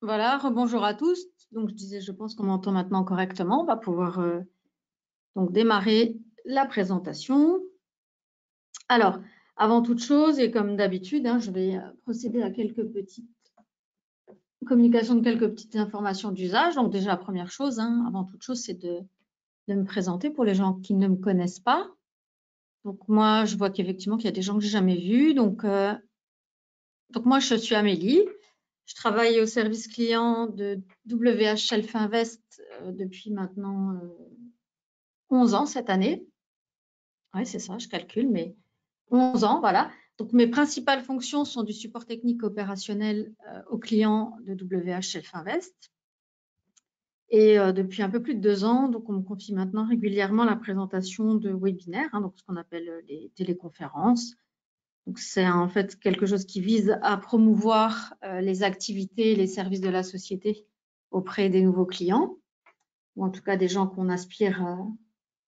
Voilà, rebonjour à tous. Donc, je disais, je pense qu'on m'entend maintenant correctement. On va pouvoir donc démarrer la présentation. Alors, avant toute chose, et comme d'habitude, je vais procéder à quelques petites communications de quelques petites informations d'usage. Donc, déjà, la première chose, avant toute chose, c'est de me présenter pour les gens qui ne me connaissent pas. Donc, moi, je vois qu'effectivement, qu'il y a des gens que j'ai jamais vus. Donc, moi, je suis Amélie. Je travaille au service client de WH Shelf Invest depuis maintenant 11 ans cette année. Oui, c'est ça, je calcule, mais 11 ans, voilà. Donc, mes principales fonctions sont du support technique opérationnel aux clients de WH Shelf Invest. Et depuis un peu plus de 2 ans, donc on me confie maintenant régulièrement la présentation de webinaires, donc ce qu'on appelle les téléconférences. Donc, c'est en fait quelque chose qui vise à promouvoir les activités et les services de la société auprès des nouveaux clients, ou en tout cas des gens qu'on aspire,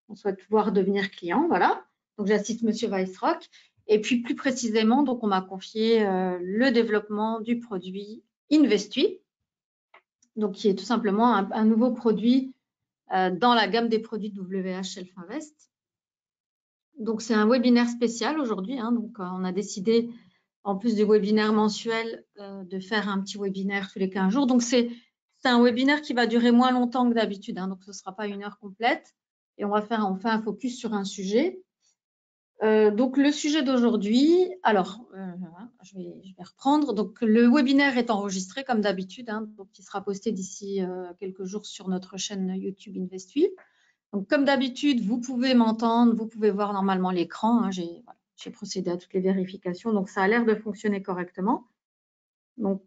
on souhaite voir devenir clients, voilà. Donc, j'assiste Monsieur Weissrock. Et puis, plus précisément, donc on m'a confié le développement du produit Investui, donc qui est tout simplement un nouveau produit dans la gamme des produits WH Shelf Invest. Donc, c'est un webinaire spécial aujourd'hui. Donc, on a décidé, en plus du webinaire mensuel, de faire un petit webinaire tous les 15 jours. Donc, c'est un webinaire qui va durer moins longtemps que d'habitude. Donc, ce ne sera pas 1 heure complète. Et on fait un focus sur un sujet. Donc, le sujet d'aujourd'hui, alors, je vais reprendre. Donc, le webinaire est enregistré comme d'habitude. Donc, il sera posté d'ici quelques jours sur notre chaîne YouTube Investui. Donc, comme d'habitude, vous pouvez m'entendre, vous pouvez voir normalement l'écran. J'ai procédé à toutes les vérifications, donc ça a l'air de fonctionner correctement. Donc,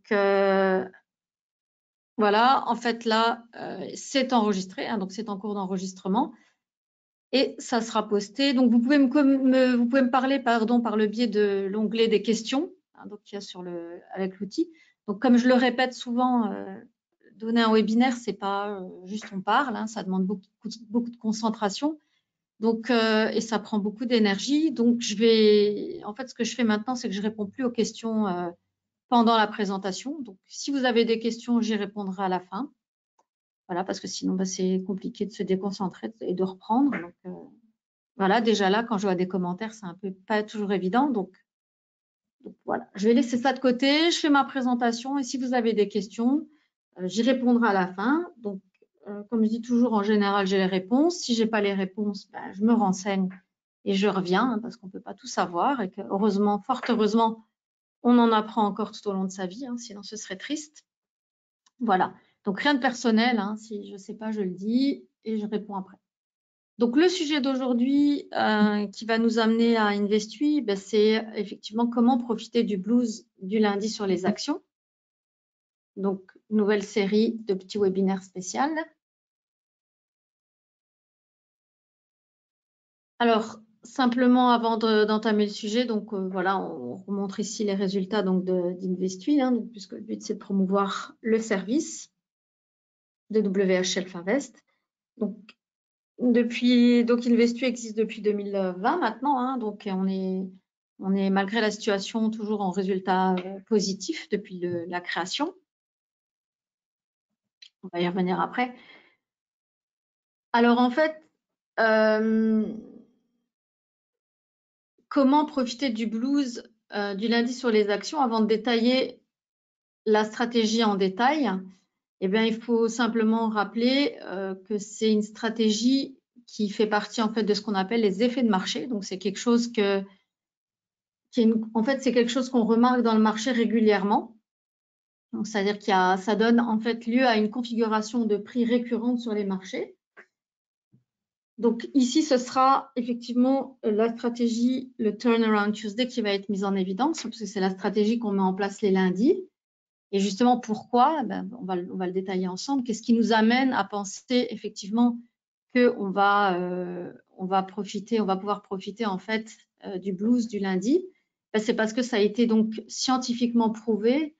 voilà, en fait, là, c'est enregistré, donc c'est en cours d'enregistrement et ça sera posté. Donc, vous pouvez me parler, pardon, par le biais de l'onglet des questions, donc qu'il y a avec l'outil. Donc, comme je le répète souvent, donner un webinaire, c'est pas juste on parle, ça demande beaucoup de concentration. Donc, et ça prend beaucoup d'énergie. Donc, en fait, ce que je fais maintenant, c'est que je réponds plus aux questions pendant la présentation. Donc, si vous avez des questions, j'y répondrai à la fin. Voilà, parce que sinon, c'est compliqué de se déconcentrer et de reprendre. Donc, voilà, déjà là, quand je vois des commentaires, c'est un peu pas toujours évident. Donc, voilà, je vais laisser ça de côté. Je fais ma présentation et si vous avez des questions, j'y répondrai à la fin. Donc, comme je dis toujours, en général, j'ai les réponses. Si j'ai pas les réponses, je me renseigne et je reviens parce qu'on peut pas tout savoir et que heureusement, fort heureusement, on en apprend encore tout au long de sa vie, sinon ce serait triste. Voilà. Donc rien de personnel, si je sais pas, je le dis et je réponds après. Donc le sujet d'aujourd'hui qui va nous amener à Investui, c'est effectivement comment profiter du blues du lundi sur les actions. Donc nouvelle série de petits webinaires spéciaux. Alors, simplement avant d'entamer le sujet, donc voilà, on remontre ici les résultats d'Investui, puisque le but c'est de promouvoir le service de WH Shelf Invest. Donc, Investui existe depuis 2020 maintenant, donc on est malgré la situation toujours en résultat positif depuis la création. On va y revenir après. Alors en fait, comment profiter du blues du lundi sur les actions avant de détailler la stratégie en détail? Eh bien, il faut simplement rappeler que c'est une stratégie qui fait partie en fait de ce qu'on appelle les effets de marché. Donc, c'est quelque chose en fait, c'est quelque chose qu'on remarque dans le marché régulièrement. Donc, c'est-à-dire ça donne en fait lieu à une configuration de prix récurrente sur les marchés. Donc ici, ce sera effectivement la stratégie, le Turnaround Tuesday qui va être mise en évidence, parce que c'est la stratégie qu'on met en place les lundis. Et justement, pourquoi? On va le détailler ensemble. Qu'est-ce qui nous amène à penser effectivement qu'on va pouvoir profiter en fait du blues du lundi? C'est parce que ça a été donc scientifiquement prouvé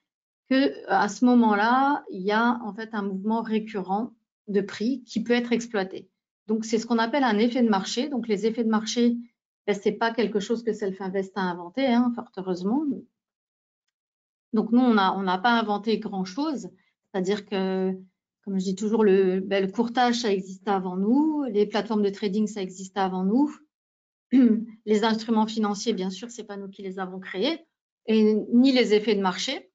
que à ce moment-là, il y a en fait un mouvement récurrent de prix qui peut être exploité. Donc, c'est ce qu'on appelle un effet de marché. Donc, les effets de marché, c'est pas quelque chose que Self Invest a inventé, fort heureusement. Donc, nous, on n'a pas inventé grand-chose. C'est-à-dire que, comme je dis toujours, le courtage, ça existait avant nous, les plateformes de trading, ça existait avant nous, les instruments financiers, bien sûr, c'est pas nous qui les avons créés, et ni les effets de marché.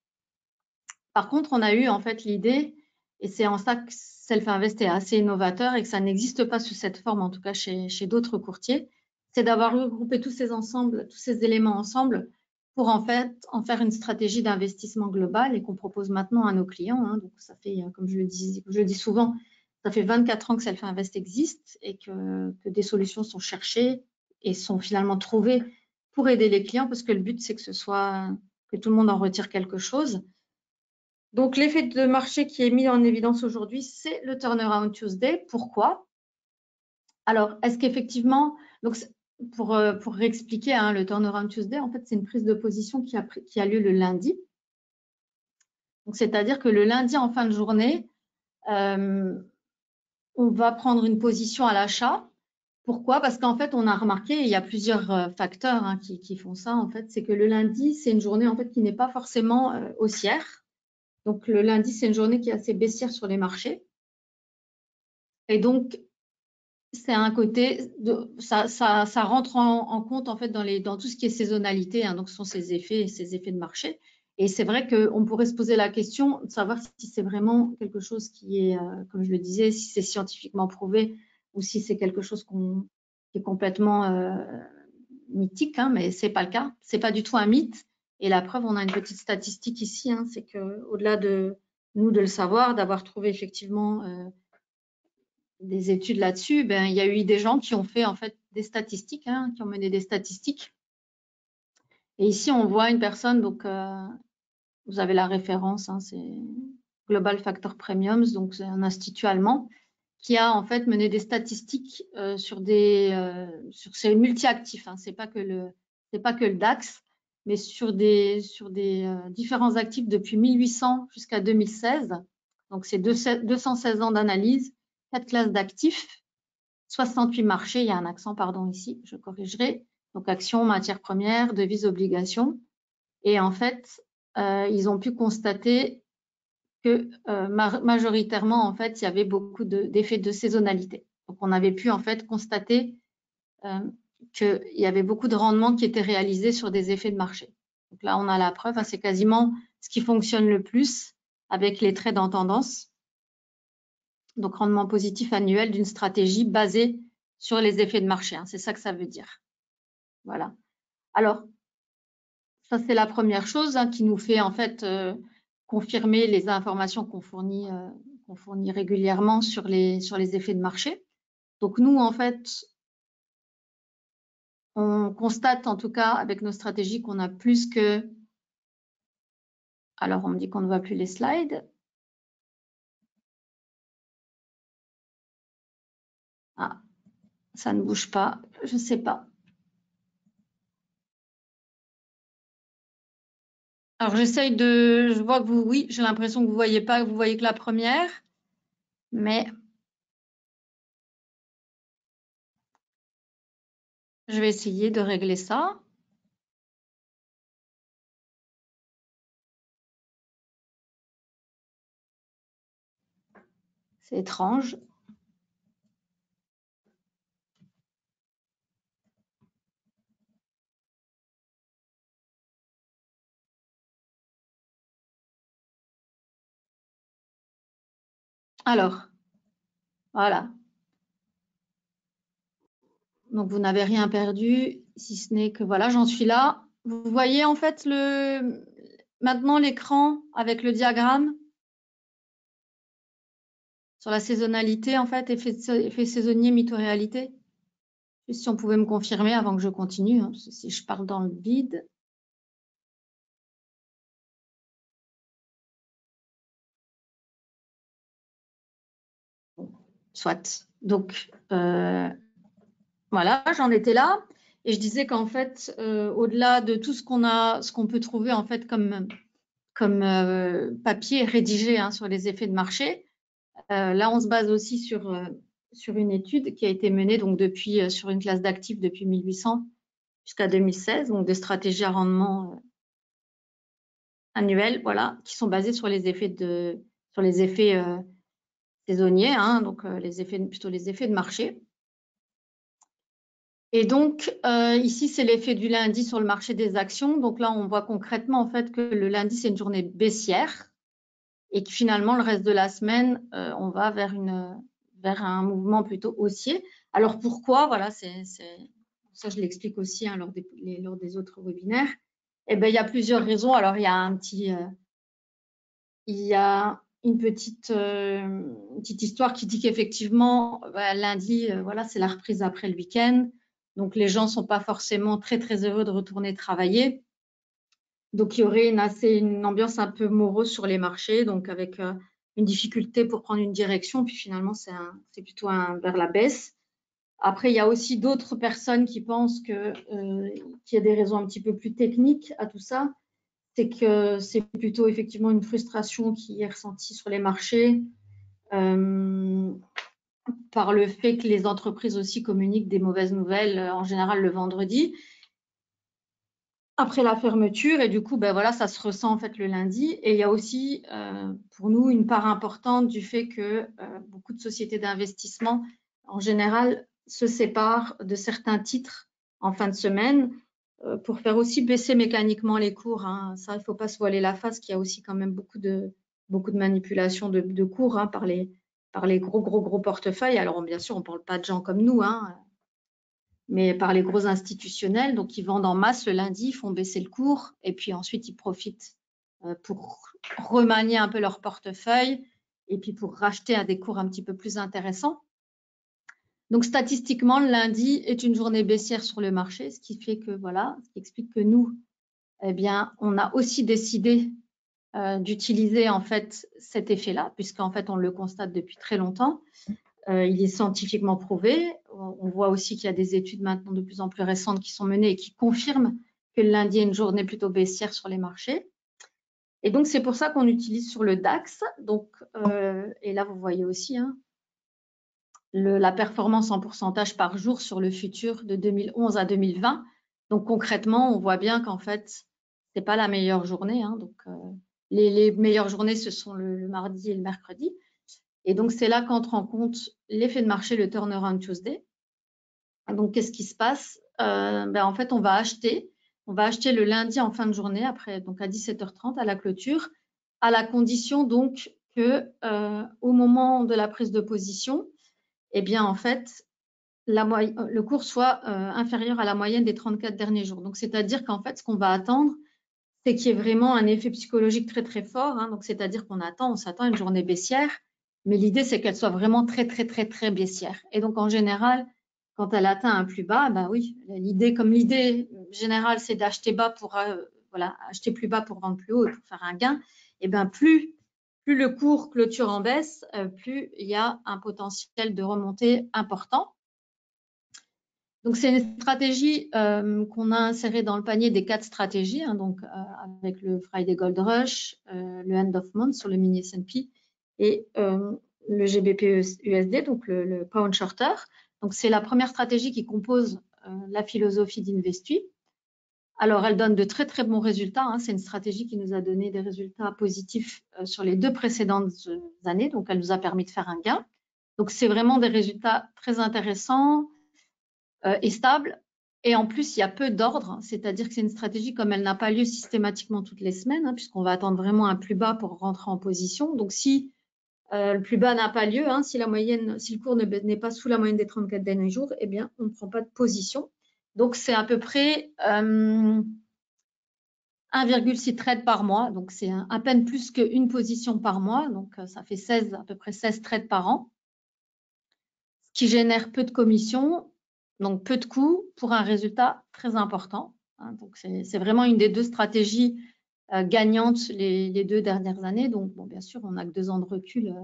Par contre, on a eu en fait l'idée, et c'est en ça que Self-Invest est assez innovateur et que ça n'existe pas sous cette forme, en tout cas chez d'autres courtiers, c'est d'avoir regroupé tous ces éléments ensemble pour en fait en faire une stratégie d'investissement global et qu'on propose maintenant à nos clients. Hein. Donc ça fait, comme je le dis souvent, ça fait 24 ans que Self-Invest existe et que des solutions sont cherchées et sont finalement trouvées pour aider les clients, parce que le but c'est que tout le monde en retire quelque chose. Donc, l'effet de marché qui est mis en évidence aujourd'hui, c'est le Turnaround Tuesday. Pourquoi? Alors, est-ce qu'effectivement, donc pour réexpliquer, hein, le Turnaround Tuesday, en fait, c'est une prise de position qui a lieu le lundi. Donc, c'est-à-dire que le lundi, en fin de journée, on va prendre une position à l'achat. Pourquoi? Parce qu'en fait, on a remarqué, il y a plusieurs facteurs hein, qui font ça, en fait, c'est que le lundi, c'est une journée en fait qui n'est pas forcément haussière. Donc, le lundi, c'est une journée qui est assez baissière sur les marchés. Et donc, c'est un côté, ça rentre en compte en fait dans tout ce qui est saisonnalité, hein, donc ce sont ces effets de marché. Et c'est vrai qu'on pourrait se poser la question de savoir si c'est vraiment quelque chose qui est, comme je le disais, si c'est scientifiquement prouvé ou si c'est quelque chose qui est complètement mythique, hein, mais c'est pas le cas. C'est pas du tout un mythe. Et la preuve, on a une petite statistique ici, hein, c'est que au-delà de nous de le savoir, d'avoir trouvé effectivement des études là-dessus, ben, il y a eu des gens qui ont fait en fait des statistiques, hein, qui ont mené des statistiques. Et ici, on voit une personne, donc vous avez la référence, hein, c'est Global Factor Premiums, donc c'est un institut allemand qui a en fait mené des statistiques sur c'est multi-actifs, hein, c'est pas que le DAX, mais sur des différents actifs depuis 1800 jusqu'à 2016. Donc c'est 216 ans d'analyse, 4 classes d'actifs, 68 marchés, il y a un accent, pardon, ici, je corrigerai. Donc, actions, matières premières, devises, obligations. Et en fait, ils ont pu constater que majoritairement, en fait, il y avait beaucoup d'effets de saisonnalité. Donc, on avait pu, en fait, constater qu'il y avait beaucoup de rendements qui étaient réalisés sur des effets de marché. Donc là, on a la preuve, hein, c'est quasiment ce qui fonctionne le plus avec les trades en tendance. Donc, rendement positif annuel d'une stratégie basée sur les effets de marché. Hein, c'est ça que ça veut dire. Voilà. Alors, ça, c'est la première chose hein, qui nous fait en fait confirmer les informations qu'on fournit régulièrement sur les effets de marché. Donc, nous, en fait, on constate en tout cas avec nos stratégies qu'on a plus que… Alors, on me dit qu'on ne voit plus les slides. Ah, ça ne bouge pas, je ne sais pas. Alors, je vois que oui, j'ai l'impression que vous ne voyez pas, vous voyez que la première, mais je vais essayer de régler ça. C'est étrange. Alors, voilà. Donc, vous n'avez rien perdu, si ce n'est que voilà, j'en suis là. Vous voyez en fait maintenant l'écran avec le diagramme sur la saisonnalité, en fait, effet saisonnier, mytho-réalité. Juste si on pouvait me confirmer avant que je continue, hein, si je parle dans le vide. Soit. Donc, voilà, j'en étais là. Et je disais qu'en fait, au-delà de tout ce qu'on peut trouver en fait comme papier rédigé hein, sur les effets de marché, là, on se base aussi sur une étude qui a été menée donc sur une classe d'actifs depuis 1800 jusqu'à 2016, donc des stratégies à rendement annuel, voilà, qui sont basées sur les effets de sur les effets saisonniers, hein, donc plutôt les effets de marché. Et donc, ici, c'est l'effet du lundi sur le marché des actions. Donc là, on voit concrètement en fait que le lundi, c'est une journée baissière et que finalement, le reste de la semaine, on va vers un mouvement plutôt haussier. Alors pourquoi? Voilà, ça, je l'explique aussi hein, lors des autres webinaires. Eh bien, il y a plusieurs raisons. Alors, il y a une petite histoire qui dit qu'effectivement, lundi, voilà, c'est la reprise après le week-end. Donc, les gens ne sont pas forcément très, très heureux de retourner travailler. Donc, il y aurait une ambiance un peu morose sur les marchés, donc avec une difficulté pour prendre une direction. Puis finalement, c'est plutôt vers la baisse. Après, il y a aussi d'autres personnes qui pensent qu'il y a des raisons un petit peu plus techniques à tout ça. C'est que c'est plutôt effectivement une frustration qui est ressentie sur les marchés par le fait que les entreprises aussi communiquent des mauvaises nouvelles en général le vendredi après la fermeture et du coup ben voilà, ça se ressent en fait le lundi. Et il y a aussi pour nous une part importante du fait que beaucoup de sociétés d'investissement en général se séparent de certains titres en fin de semaine pour faire aussi baisser mécaniquement les cours. Hein. Ça, il ne faut pas se voiler la face qu'il y a aussi quand même beaucoup de manipulation de cours hein, par les gros portefeuilles. Alors bien sûr, on ne parle pas de gens comme nous, hein, mais par les gros institutionnels. Donc, ils vendent en masse le lundi, ils font baisser le cours et puis ensuite, ils profitent pour remanier un peu leur portefeuille et puis pour racheter à des cours un petit peu plus intéressants. Donc, statistiquement, le lundi est une journée baissière sur le marché, ce qui fait que, voilà, ce qui explique que nous, eh bien, on a aussi décidé d'utiliser en fait cet effet-là, puisqu'en fait, on le constate depuis très longtemps. Il est scientifiquement prouvé. On voit aussi qu'il y a des études maintenant de plus en plus récentes qui sont menées et qui confirment que le lundi est une journée plutôt baissière sur les marchés. Et donc, c'est pour ça qu'on utilise sur le DAX. Donc, et là, vous voyez aussi hein, la performance en pourcentage par jour sur le futur de 2011 à 2020. Donc, concrètement, on voit bien qu'en fait, ce n'est pas la meilleure journée. Hein. Donc, les meilleures journées, ce sont le mardi et le mercredi. Et donc, c'est là qu'entre en compte l'effet de marché, le turnaround Tuesday. Donc, qu'est-ce qui se passe en fait, on va acheter le lundi en fin de journée, après, donc à 17h30 à la clôture, à la condition donc que au moment de la prise de position, eh bien, en fait, le cours soit inférieur à la moyenne des 34 derniers jours. Donc, c'est-à-dire qu'en fait, ce qu'on va attendre, c'est qu'il y ait vraiment un effet psychologique très, très fort. Hein. Donc, c'est-à-dire on s'attend à une journée baissière, mais l'idée, c'est qu'elle soit vraiment très, très, très, très baissière. Et donc, en général, quand elle atteint un plus bas, ben oui, l'idée générale, c'est d'acheter bas pour, acheter plus bas pour vendre plus haut et pour faire un gain. Et bien, plus le cours clôture en baisse, plus il y a un potentiel de remontée important. Donc, c'est une stratégie qu'on a insérée dans le panier des 4 stratégies, hein, donc avec le Friday Gold Rush, le End of Month sur le mini S&P et le GBP USD, donc le Pound Shorter. Donc, c'est la première stratégie qui compose la philosophie d'Investui. Alors, elle donne de très, très bons résultats. Hein. C'est une stratégie qui nous a donné des résultats positifs sur les 2 précédentes années. Donc, elle nous a permis de faire un gain. Donc, c'est vraiment des résultats très intéressants et stable. Et en plus, il y a peu d'ordre, c'est-à-dire que c'est une stratégie comme elle n'a pas lieu systématiquement toutes les semaines, hein, puisqu'on va attendre vraiment un plus bas pour rentrer en position. Donc, si le plus bas n'a pas lieu, hein, si le cours n'est pas sous la moyenne des 34 derniers jours, eh bien, on ne prend pas de position. Donc, c'est à peu près 1,6 trades par mois. Donc, c'est à peine plus qu'une position par mois. Donc, ça fait à peu près 16 trades par an, ce qui génère peu de commissions. Donc, peu de coûts pour un résultat très important. Hein. Donc, c'est vraiment une des 2 stratégies gagnantes les 2 dernières années. Donc, bon, bien sûr, on n'a que 2 ans de recul.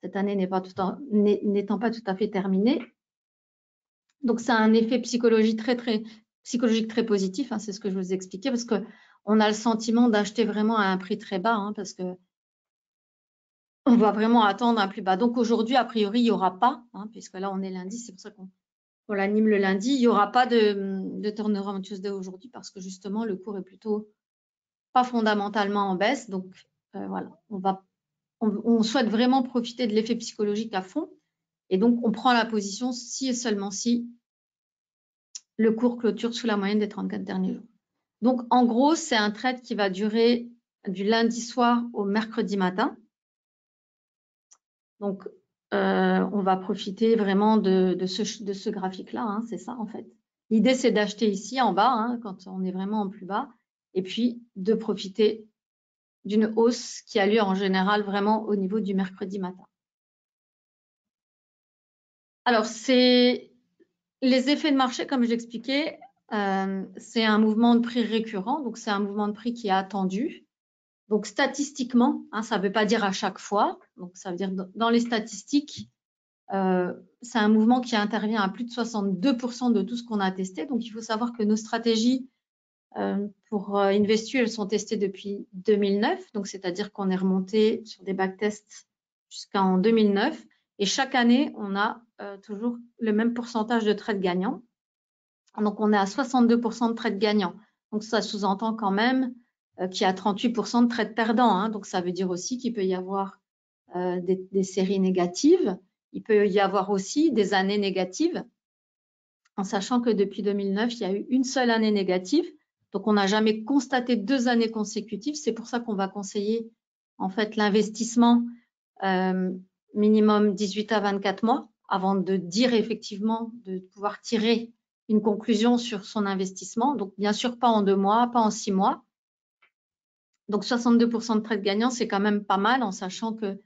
Cette année n'étant pas tout à fait terminée. Donc, c'est un effet psychologique très positif. Hein, c'est ce que je vous ai expliqué parce qu'on a le sentiment d'acheter vraiment à un prix très bas hein, parce que on va vraiment attendre un plus bas. Donc, aujourd'hui, a priori, il n'y aura pas, hein, puisque là, on est lundi, c'est pour ça qu'on l'anime le lundi, il n'y aura pas de turnaround Tuesday aujourd'hui parce que justement, le cours est plutôt pas fondamentalement en baisse. Donc, voilà, on on souhaite vraiment profiter de l'effet psychologique à fond. Et donc, on prend la position si et seulement si le cours clôture sous la moyenne des 34 derniers jours. Donc, en gros, c'est un trade qui va durer du lundi soir au mercredi matin. Donc, on va profiter vraiment de ce graphique-là, hein, c'est ça en fait. L'idée, c'est d'acheter ici en bas, hein, quand on est vraiment en plus bas, et puis de profiter d'une hausse qui a lieu en général vraiment au niveau du mercredi matin. Alors, c'est les effets de marché, comme j'expliquais, c'est un mouvement de prix récurrent, donc c'est un mouvement de prix qui est attendu. Donc, statistiquement, hein, ça ne veut pas dire à chaque fois, donc ça veut dire dans les statistiques, c'est un mouvement qui intervient à plus de 62% de tout ce qu'on a testé. Donc, il faut savoir que nos stratégies pour Investu, elles sont testées depuis 2009. Donc, c'est-à-dire qu'on est remonté sur des backtests jusqu'en 2009. Et chaque année, on a toujours le même pourcentage de trades gagnants. Donc, on est à 62% de trades gagnants. Donc, ça sous-entend quand même qu'il y a 38% de trades perdants. Hein. Donc, ça veut dire aussi qu'il peut y avoir des séries négatives. Il peut y avoir aussi des années négatives, en sachant que depuis 2009, il y a eu une seule année négative. Donc, on n'a jamais constaté 2 années consécutives. C'est pour ça qu'on va conseiller en fait l'investissement minimum 18 à 24 mois avant de dire effectivement, de pouvoir tirer une conclusion sur son investissement. Donc, bien sûr, pas en 2 mois, pas en 6 mois. Donc, 62% de trades gagnants, c'est quand même pas mal en sachant que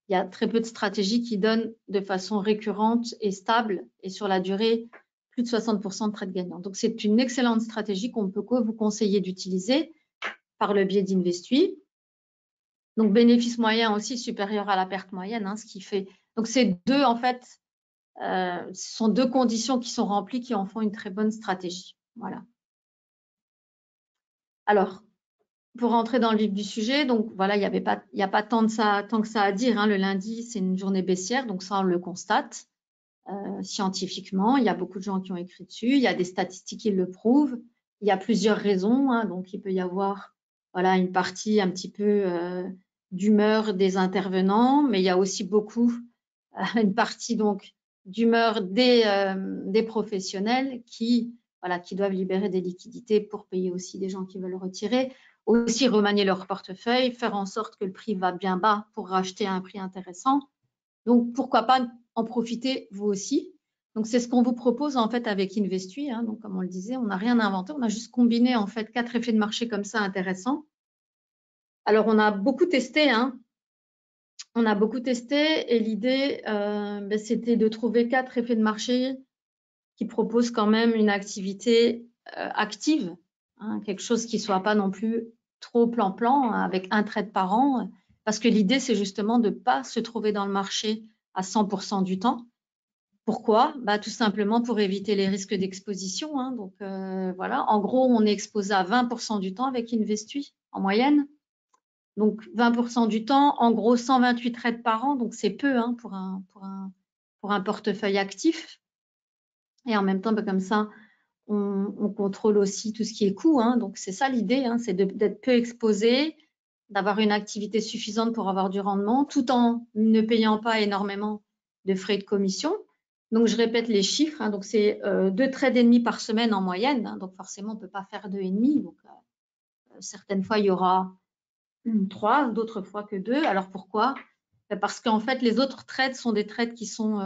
il y a très peu de stratégies qui donnent de façon récurrente et stable et sur la durée plus de 60% de trades gagnants. Donc, c'est une excellente stratégie qu'on peut vous conseiller d'utiliser par le biais d'Investui. Donc, bénéfice moyen aussi supérieur à la perte moyenne, hein, ce qui fait. Donc, c'est deux, en fait, ce sont 2 conditions qui sont remplies qui en font une très bonne stratégie. Voilà. Alors, pour rentrer dans le vif du sujet, donc voilà, il n'y a pas tant que ça à dire. Hein. Le lundi, c'est une journée baissière, donc ça, on le constate scientifiquement. Il y a beaucoup de gens qui ont écrit dessus. Il y a des statistiques qui le prouvent. Il y a plusieurs raisons. Hein. Donc, il peut y avoir voilà, une partie un petit peu d'humeur des intervenants, mais il y a aussi beaucoup une partie donc d'humeur des professionnels qui doivent libérer des liquidités pour payer aussi des gens qui veulent retirer. Aussi remanier leur portefeuille, faire en sorte que le prix va bien bas pour racheter à un prix intéressant. Donc, pourquoi pas en profiter vous aussi. Donc, c'est ce qu'on vous propose en fait avec Investui. Hein. Donc, comme on le disait, on n'a rien inventé. On a juste combiné en fait 4 effets de marché comme ça intéressants. Alors, on a beaucoup testé. Hein. On a beaucoup testé et l'idée, c'était de trouver 4 effets de marché qui proposent quand même une activité active. Hein, quelque chose qui ne soit pas non plus trop plan-plan, avec un trade par an, parce que l'idée, c'est justement de ne pas se trouver dans le marché à 100% du temps. Pourquoi? Tout simplement pour éviter les risques d'exposition. Hein. Donc, voilà, en gros, on est exposé à 20% du temps avec Investui en moyenne. Donc, 20% du temps, en gros, 128 trades par an, donc c'est peu hein, pour un portefeuille actif. Et en même temps, comme ça, on contrôle aussi tout ce qui est coût. Hein. Donc, c'est ça l'idée, hein, c'est d'être peu exposé, d'avoir une activité suffisante pour avoir du rendement, tout en ne payant pas énormément de frais de commission. Donc, je répète les chiffres. Hein. Donc, c'est 2 trades et demi par semaine en moyenne. Hein. Donc, forcément, on ne peut pas faire 2,5. Donc, certaines fois, il y aura 3, d'autres fois que 2. Alors, pourquoi? Parce qu'en fait, les autres trades sont des trades qui sont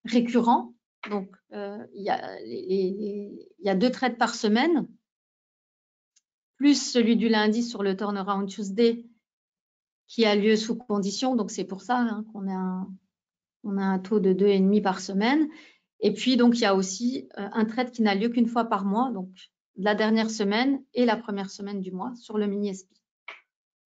récurrents. Donc, il y a 2 trades par semaine, plus celui du lundi sur le Turnaround Tuesday qui a lieu sous condition. Donc, c'est pour ça hein, qu'on a un taux de 2,5 par semaine. Et puis, donc, il y a aussi un trade qui n'a lieu qu'une fois par mois, donc la dernière semaine et la première semaine du mois sur le mini-SP.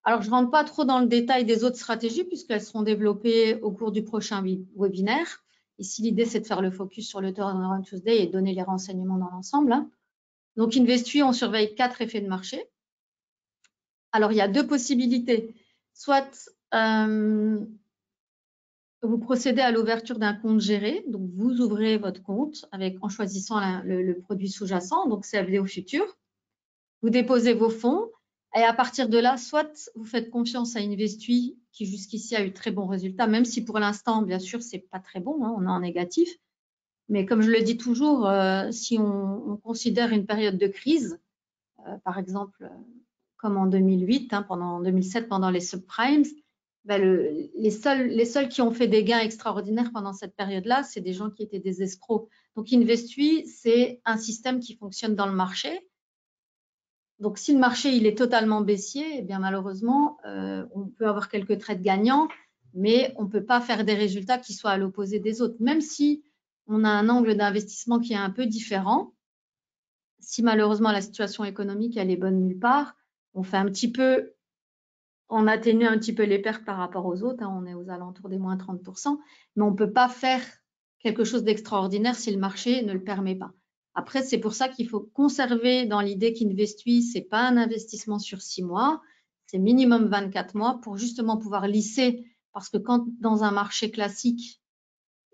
Alors, je ne rentre pas trop dans le détail des autres stratégies puisqu'elles seront développées au cours du prochain webinaire. Ici, l'idée, c'est de faire le focus sur le Turnaround Tuesday et donner les renseignements dans l'ensemble. Hein. Donc, Investui, on surveille 4 effets de marché. Alors, il y a 2 possibilités. Soit vous procédez à l'ouverture d'un compte géré. Donc, vous ouvrez votre compte en choisissant le produit sous-jacent, donc CFD au futur. Vous déposez vos fonds et à partir de là, soit vous faites confiance à Investui qui jusqu'ici a eu très bons résultats, même si pour l'instant, bien sûr, c'est pas très bon, hein, on est en négatif. Mais comme je le dis toujours, si on considère une période de crise, par exemple, comme en 2008, hein, en 2007, pendant les subprimes, ben les seuls qui ont fait des gains extraordinaires pendant cette période-là, c'est des gens qui étaient des escrocs. Donc, Investui, c'est un système qui fonctionne dans le marché. Donc, si le marché il est totalement baissier, eh bien malheureusement, on peut avoir quelques trades gagnants, mais on ne peut pas faire des résultats qui soient à l'opposé des autres. Même si on a un angle d'investissement qui est un peu différent, si malheureusement la situation économique elle est bonne nulle part, on fait un petit peu, on atténue un petit peu les pertes par rapport aux autres, hein, on est aux alentours des moins 30%, mais on ne peut pas faire quelque chose d'extraordinaire si le marché ne le permet pas. Après, c'est pour ça qu'il faut conserver dans l'idée qu'Investui, ce n'est pas un investissement sur 6 mois, c'est minimum 24 mois pour justement pouvoir lisser, parce que quand dans un marché classique,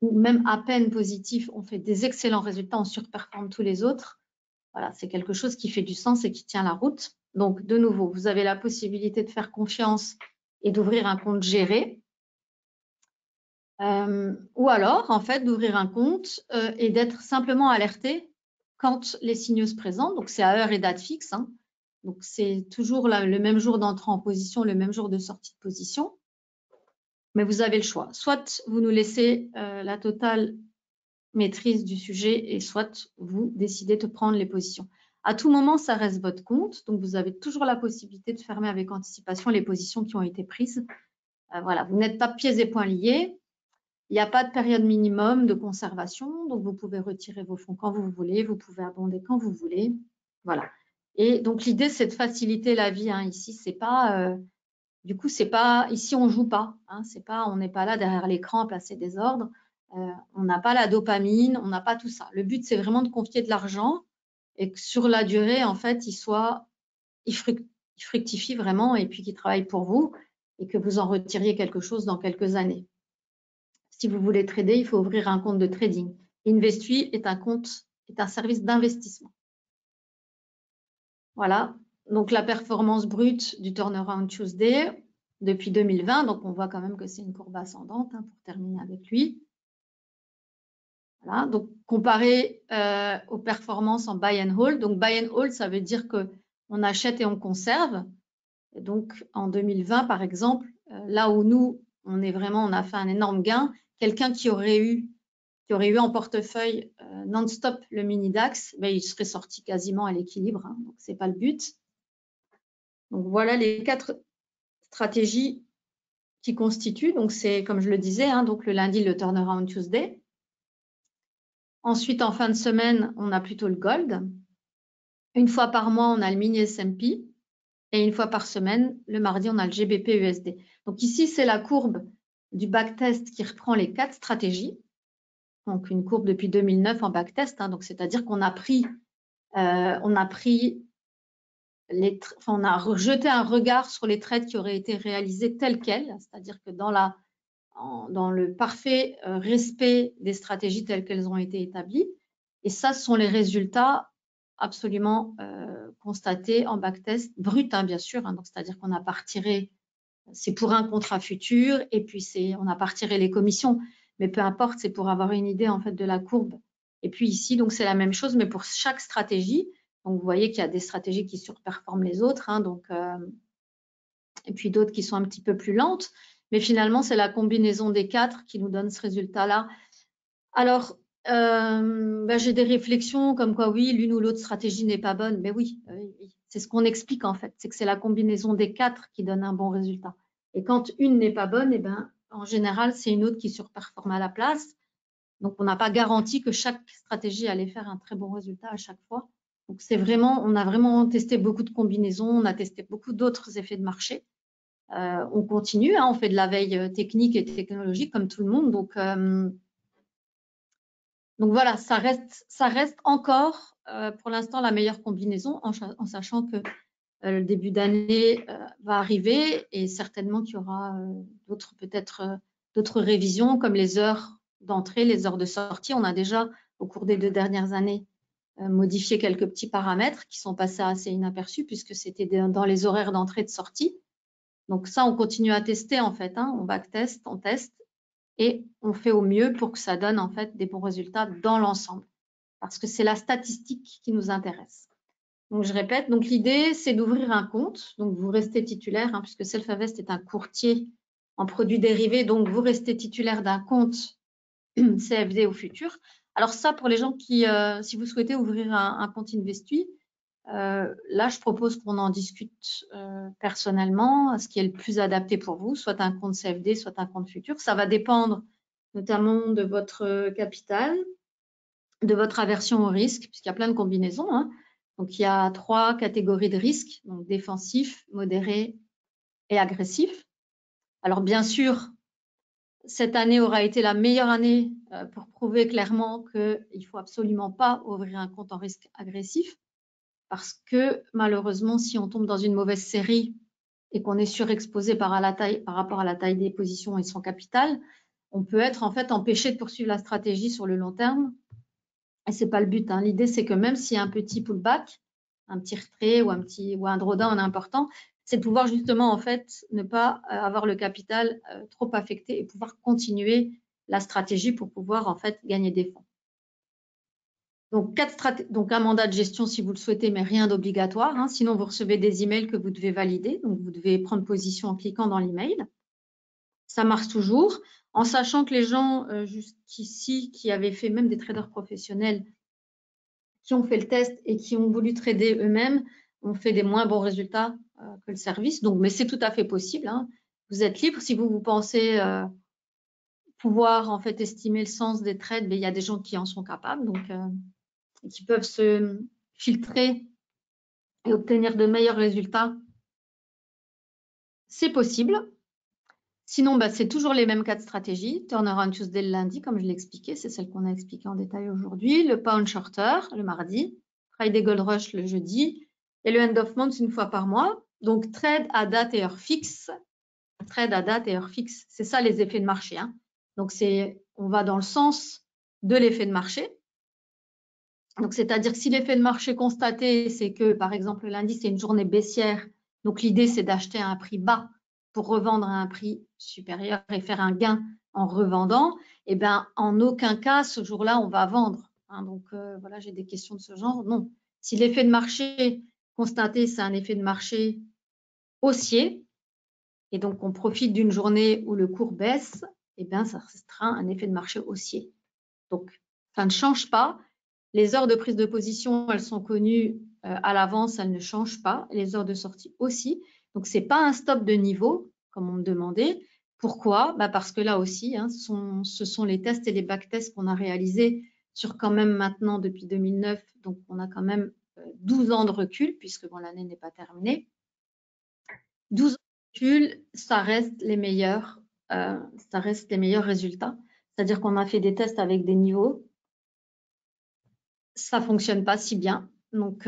ou même à peine positif, on fait des excellents résultats, on surperforme tous les autres, voilà, c'est quelque chose qui fait du sens et qui tient la route. Donc, de nouveau, vous avez la possibilité de faire confiance et d'ouvrir un compte géré. Ou alors, en fait, d'ouvrir un compte et d'être simplement alerté quand les signaux se présentent. Donc, c'est à heure et date fixe. Hein. Donc, c'est toujours le même jour d'entrée en position, le même jour de sortie de position. Mais vous avez le choix. Soit vous nous laissez la totale maîtrise du sujet et soit vous décidez de prendre les positions. À tout moment, ça reste votre compte. Donc, vous avez toujours la possibilité de fermer avec anticipation les positions qui ont été prises. Voilà, vous n'êtes pas pieds et poings liés. Il n'y a pas de période minimum de conservation. Donc, vous pouvez retirer vos fonds quand vous voulez. Vous pouvez abonder quand vous voulez. Voilà. Et donc, l'idée, c'est de faciliter la vie. Hein. Ici, c'est pas… du coup, c'est pas… Ici, on ne joue pas. Hein. C'est pas, on n'est pas là derrière l'écran à placer des ordres. On n'a pas la dopamine, on n'a pas tout ça. Le but, c'est vraiment de confier de l'argent et que sur la durée, en fait, il fructifie vraiment et puis qu'il travaille pour vous et que vous en retiriez quelque chose dans quelques années. Si vous voulez trader, il faut ouvrir un compte de trading. Investui est un service d'investissement. Voilà. Donc, la performance brute du Turnaround Tuesday depuis 2020. Donc, on voit quand même que c'est une courbe ascendante hein, pour terminer avec lui. Voilà, donc comparé aux performances en buy and hold. Donc buy and hold, ça veut dire qu'on achète et on conserve. Et donc en 2020, par exemple, là où nous, on a fait un énorme gain, quelqu'un qui aurait eu en portefeuille non-stop le mini DAX, ben, il serait sorti quasiment à l'équilibre. Hein, donc c'est pas le but. Donc voilà les 4 stratégies qui constituent. Donc c'est comme je le disais, hein, donc le lundi le Turnaround Tuesday. Ensuite, en fin de semaine, on a plutôt le gold. Une fois par mois, on a le mini S&P. Et une fois par semaine, le mardi, on a le GBP USD. Donc ici, c'est la courbe du backtest qui reprend les 4 stratégies. Donc une courbe depuis 2009 en backtest. Hein, donc c'est-à-dire qu'on a pris, on a rejeté un regard sur les trades qui auraient été réalisés tels quels. C'est-à-dire que dans le parfait respect des stratégies telles qu'elles ont été établies. Et ça, ce sont les résultats absolument constatés en backtest, brut, hein, bien sûr. Hein, donc, c'est-à-dire qu'on n'a pas retiré, c'est pour un contrat futur, et puis on n'a pas retiré les commissions, mais peu importe, c'est pour avoir une idée en fait de la courbe. Et puis ici, donc c'est la même chose, mais pour chaque stratégie. Donc, vous voyez qu'il y a des stratégies qui surperforment les autres, hein, donc, et puis d'autres qui sont un petit peu plus lentes. Mais finalement, c'est la combinaison des 4 qui nous donne ce résultat-là. Alors, j'ai des réflexions comme quoi, oui, l'une ou l'autre stratégie n'est pas bonne. Mais oui, c'est ce qu'on explique en fait. C'est que c'est la combinaison des 4 qui donne un bon résultat. Et quand une n'est pas bonne, en général, c'est une autre qui surperforme à la place. Donc, on n'a pas garanti que chaque stratégie allait faire un très bon résultat à chaque fois. Donc, on a vraiment testé beaucoup de combinaisons, on a testé beaucoup d'autres effets de marché. On continue, hein, on fait de la veille technique et technologique comme tout le monde. Donc voilà, ça reste encore pour l'instant la meilleure combinaison en sachant que le début d'année va arriver et certainement qu'il y aura d'autres révisions comme les heures d'entrée, les heures de sortie. On a déjà, au cours des 2 dernières années, modifié quelques petits paramètres qui sont passés assez inaperçus puisque c'était dans les horaires d'entrée et de sortie. Donc ça, on continue à tester en fait, hein, on backtest, on teste et on fait au mieux pour que ça donne en fait des bons résultats dans l'ensemble, parce que c'est la statistique qui nous intéresse. Donc je répète, donc l'idée c'est d'ouvrir un compte, donc vous restez titulaire, hein, puisque Self-Invest est un courtier en produits dérivés, donc vous restez titulaire d'un compte CFD au futur. Alors ça, pour les gens qui, si vous souhaitez ouvrir un compte Investui, là, je propose qu'on en discute personnellement, ce qui est le plus adapté pour vous, soit un compte CFD, soit un compte futur. Ça va dépendre notamment de votre capital, de votre aversion au risque, puisqu'il y a plein de combinaisons, hein. Donc, il y a 3 catégories de risques, donc défensif, modéré et agressif. Alors, bien sûr, cette année aura été la meilleure année pour prouver clairement qu'il ne faut absolument pas ouvrir un compte en risque agressif, parce que malheureusement, si on tombe dans une mauvaise série et qu'on est surexposé par rapport à la taille des positions et son capital, on peut être en fait empêché de poursuivre la stratégie sur le long terme. Et c'est pas le but, hein. L'idée, c'est que même s'il y a un petit pullback, un petit retrait ou un drawdown important, c'est de pouvoir justement en fait ne pas avoir le capital trop affecté et pouvoir continuer la stratégie pour pouvoir en fait gagner des fonds. Donc un mandat de gestion si vous le souhaitez, mais rien d'obligatoire, hein. Sinon, vous recevez des emails que vous devez valider. Donc, vous devez prendre position en cliquant dans l'email. Ça marche toujours, en sachant que les gens jusqu'ici qui avaient fait même des traders professionnels qui ont fait le test et qui ont voulu trader eux-mêmes ont fait des moins bons résultats que le service. Donc, mais c'est tout à fait possible, hein. Vous êtes libre. Si vous pensez pouvoir en fait estimer le sens des trades, mais il y a des gens qui en sont capables, donc qui peuvent se filtrer et obtenir de meilleurs résultats. C'est possible. Sinon, c'est toujours les mêmes 4 stratégies. Turnaround Tuesday le lundi, comme je l'ai expliqué, c'est celle qu'on a expliquée en détail aujourd'hui. Le Pound Shorter le mardi. Friday Gold Rush le jeudi. Et le End of Month une fois par mois. Donc, trade à date et heure fixe. Trade à date et heure fixe. C'est ça les effets de marché, hein. Donc, on va dans le sens de l'effet de marché. Donc, c'est-à-dire que si l'effet de marché constaté, c'est que, par exemple, lundi, c'est une journée baissière. Donc, l'idée, c'est d'acheter à un prix bas pour revendre à un prix supérieur et faire un gain en revendant. Eh bien, en aucun cas, ce jour-là, on va vendre, hein. Donc, voilà, j'ai des questions de ce genre. Non. Si l'effet de marché constaté, c'est un effet de marché haussier, et donc on profite d'une journée où le cours baisse, eh bien, ça restera un effet de marché haussier. Donc, ça ne change pas. Les heures de prise de position, elles sont connues à l'avance, elles ne changent pas. Les heures de sortie aussi. Donc, ce n'est pas un stop de niveau, comme on me demandait. Pourquoi? Parce que là aussi, hein, ce sont les tests et les backtests qu'on a réalisés sur quand même maintenant depuis 2009. Donc, on a quand même 12 ans de recul, puisque bon, l'année n'est pas terminée. 12 ans de recul, ça reste les meilleurs résultats. C'est-à-dire qu'on a fait des tests avec des niveaux. Ça fonctionne pas si bien. Donc,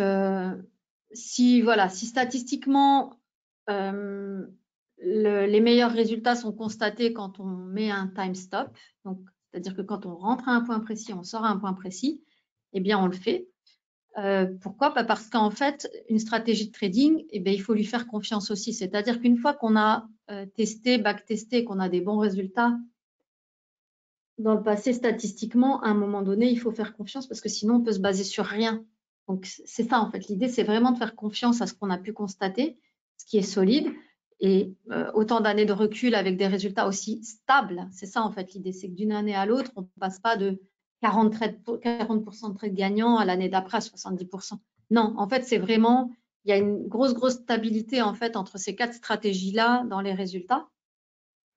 si statistiquement les meilleurs résultats sont constatés quand on met un time stop, donc c'est-à-dire que quand on rentre à un point précis, on sort à un point précis, eh bien on le fait. Pourquoi? Parce qu'en fait, une stratégie de trading, eh bien, il faut lui faire confiance aussi. C'est-à-dire qu'une fois qu'on a testé, backtesté, qu'on a des bons résultats dans le passé, statistiquement, à un moment donné, il faut faire confiance parce que sinon, on peut se baser sur rien. Donc, c'est ça, en fait. L'idée, c'est vraiment de faire confiance à ce qu'on a pu constater, ce qui est solide, et autant d'années de recul avec des résultats aussi stables. C'est ça, en fait, l'idée. C'est que d'une année à l'autre, on ne passe pas de 40% de trades gagnants à l'année d'après à 70%. Non, en fait, c'est vraiment, il y a une grosse stabilité, en fait, entre ces 4 stratégies-là dans les résultats.